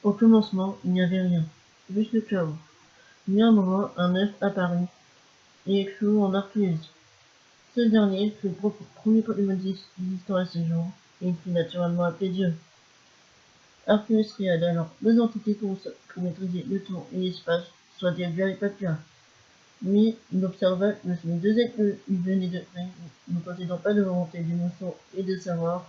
Au commencement, il n'y avait rien, juste le chaos. Néanmoins, un œuf apparut et éclot en Arceus. Ce dernier fut le premier Pokémon existant à ce jour, et il fut naturellement appelé Dieu. Arceus créa alors deux entités pour maîtriser le temps et l'espace, soit Dialga et Papia. Mais il observa que les deux êtres qu'il venait de créer ne possédant pas de volonté, d'émotion et de savoir.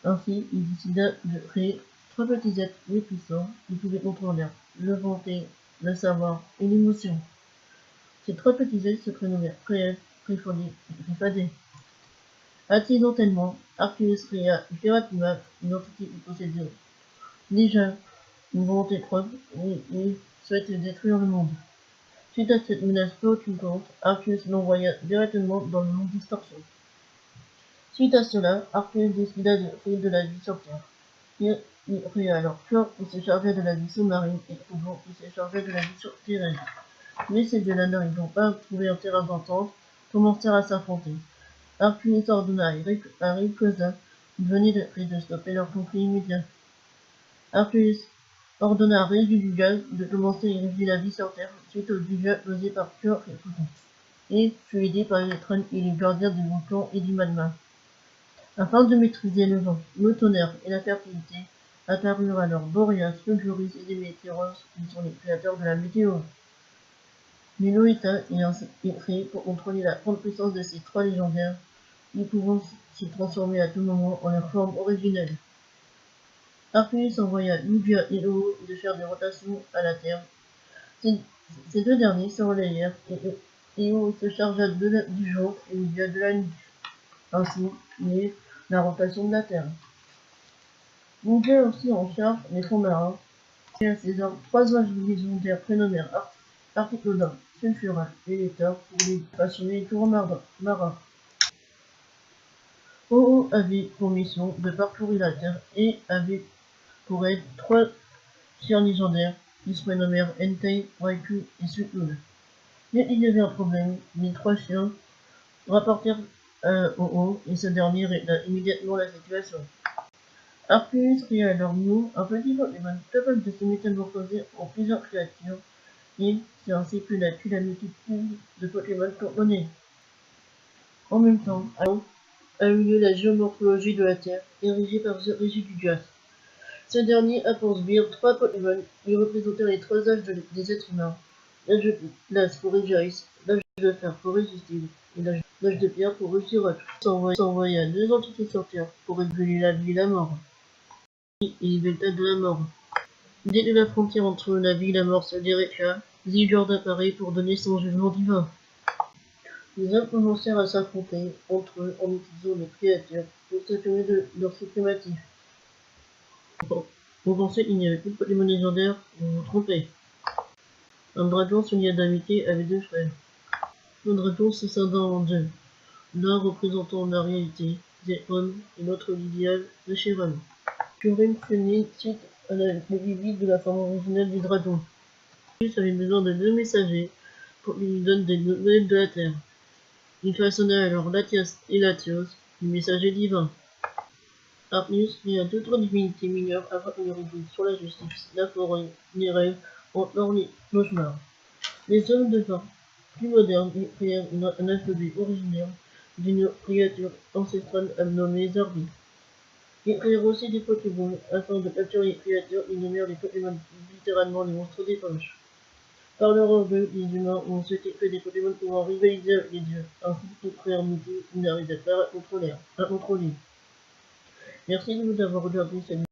Ainsi, il décida de créer trois petits êtres mais puissants qui pouvaient contrôler la volonté, le savoir et l'émotion. Ces trois petits êtres se prénommèrent Préel, Préfondé et Préfadé. Accidentellement, Arceus créa Giratina, une entité qui possédait déjà une volonté propre et souhaitait détruire le monde. Suite à cette menace préoccupante, Arceus l'envoya directement dans le monde Distorsion. Suite à cela, Arceus décida de créer de la vie sur Terre. Il créa alors Chlore qui se chargeait de la vie sous-marine et Troubon qui se chargeait de la vie souterraine. Mais ces deux-là n'arrivant pas à trouver un terrain d'entente, commencèrent à s'affronter. Arceus ordonna à Rayquaza, qui venait de stopper leur conflit immédiat. Arceus ordonna à Regidugas de commencer à ériger la vie sur Terre suite aux dégâts causés par Chlore et Troubon, et fut aidé par les trônes et les gardiens du volcan et du magma. Afin de maîtriser le vent, le tonnerre et la fertilité, apparurent alors Boreas, le Gluris et Démétéros, qui sont les créateurs de la météo. Meloïta est créé pour contrôler la grande puissance de ces trois légendaires, qui pouvant s'y transformer à tout moment en leur forme originelle. Arceus envoya Lugia et Ho de faire des rotations à la Terre. Ces deux derniers se relayèrent et Ho se chargea du jour et Lugia de la nuit. Ainsi naît la rotation de la Terre. Lugia aussi en charge les fonds marins, et à ses ordres trois oiseaux légendaires prénommés Articlodon, Sulfura et Létor pour les passionner les courants marins. Ho-Oh avait pour mission de parcourir la Terre et avait pour aide trois chiens légendaires qui se prénommèrent Entei, Raikou et Suicune. Mais il y avait un problème, les trois chiens rapportèrent à Ho-Oh et ce dernier régla immédiatement la situation. Arceus créa alors Mew, un petit Pokémon capable de se métamorphoser en plusieurs créatures, et c'est ainsi que la multitude de Pokémon coordonnés. En même temps, a eu lieu la géomorphologie de la Terre, érigée par Regidugas. Ce dernier a pour sbire trois Pokémon qui représentaient les trois âges des êtres humains. L'âge de glace pour Regiris, l'âge de fer pour Resistile, et l'âge de pierre pour Rusirot. S'envoya deux entités sur Terre pour réguler la vie et la mort. Et les Deltas de la mort. Dès que la frontière entre la vie et la mort se dérécha, Zigord apparaît pour donner son jugement divin. Les hommes commencèrent à s'affronter entre eux en utilisant les créatures pour s'assurer de leur suprématie. Vous pensez qu'il n'y avait plus de Pokémon légendaires, vous vous trompez. Un dragon se lia d'amitié avec deux frères. Le dragon se scinda en deux, l'un représentant la réalité, Zéon, et l'autre l'idéal, de Chiron. Chiron fut né suite à la visite de la forme originale du dragon. Arceus avait besoin de deux messagers pour qu'il lui donne des nouvelles de la Terre. Il façonna alors Latias et Latios, les messagers divins. Arceus créa deux autres divinités mineures afin de régler sur la justice, la forêt, les rêves, encore les cauchemars. Les hommes devinrent plus modernes et créèrent un alphabet originaire d'une créature ancestrale nommée Zarbi. Ils créèrent aussi des Pokéballs afin de capturer les créatures et nommèrent les Pokémon littéralement les monstres des poches. Par leur orgueil, les humains ont souhaité créer des Pokémon pouvant rivaliser avec les dieux, ainsi qu'ils créèrent Mewtwo qu'ils n'arrivaient pas à contrôler. Merci de nous avoir regardé cette vidéo.